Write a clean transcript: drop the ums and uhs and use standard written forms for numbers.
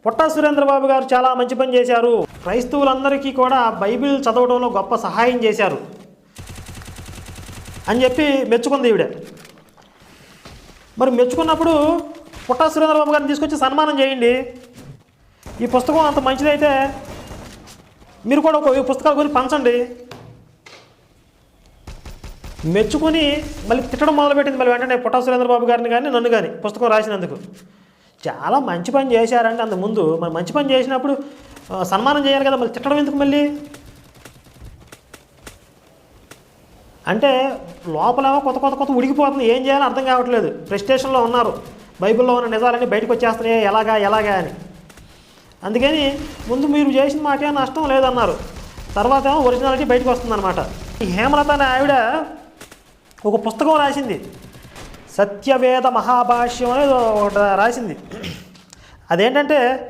పుట్టా సురేంద్రబాబు గారు చాలా మంచి పని చేశారు. క్రైస్తవులందరికీ కూడా బైబిల్ చదవడంలో గొప్ప సహాయం చేశారు అని చెప్పి మెచ్చుకుంది ఈవిడ. మరి మెచ్చుకున్నప్పుడు పుట్టా సురేంద్రబాబు గారిని తీసుకొచ్చి సన్మానం చేయండి. ఈ పుస్తకం అంత మంచిదైతే మీరు కూడా ఒక పుస్తకాలు కొని పంచండి. మెచ్చుకొని మళ్ళీ తిట్టడం మొదలుపెట్టింది మళ్ళీ వెంటనే పుట్టా సురేంద్రబాబు గారిని కానీ నన్ను కానీ పుస్తకం రాసినందుకు. చాలా మంచి పని చేశారంటే అంతకుముందు మరి మంచి పని చేసినప్పుడు సన్మానం చేయాలి కదా, మళ్ళీ తిట్టడం ఎందుకు మళ్ళీ అంటే లోపలేమో కొత్త ఉడికిపోతుంది. ఏం చేయాలో అర్థం కావట్లేదు. ఫ్రస్ట్రేషన్లో ఉన్నారు. బైబిల్లో ఉన్న నిజాలన్నీ బయటకు వచ్చేస్తున్నాయి ఎలాగా అని. అందుకని ముందు మీరు చేసిన మాకేం నష్టం లేదన్నారు. తర్వాత ఏమో ఒరిజినాలిటీ బయటకు వస్తుందన్నమాట. ఈ హేమలత అనే ఆవిడ ఒక పుస్తకం రాసింది, సత్యవేద మహాభాష్యం అనేది ఒకటి రాసింది. అదేంటంటే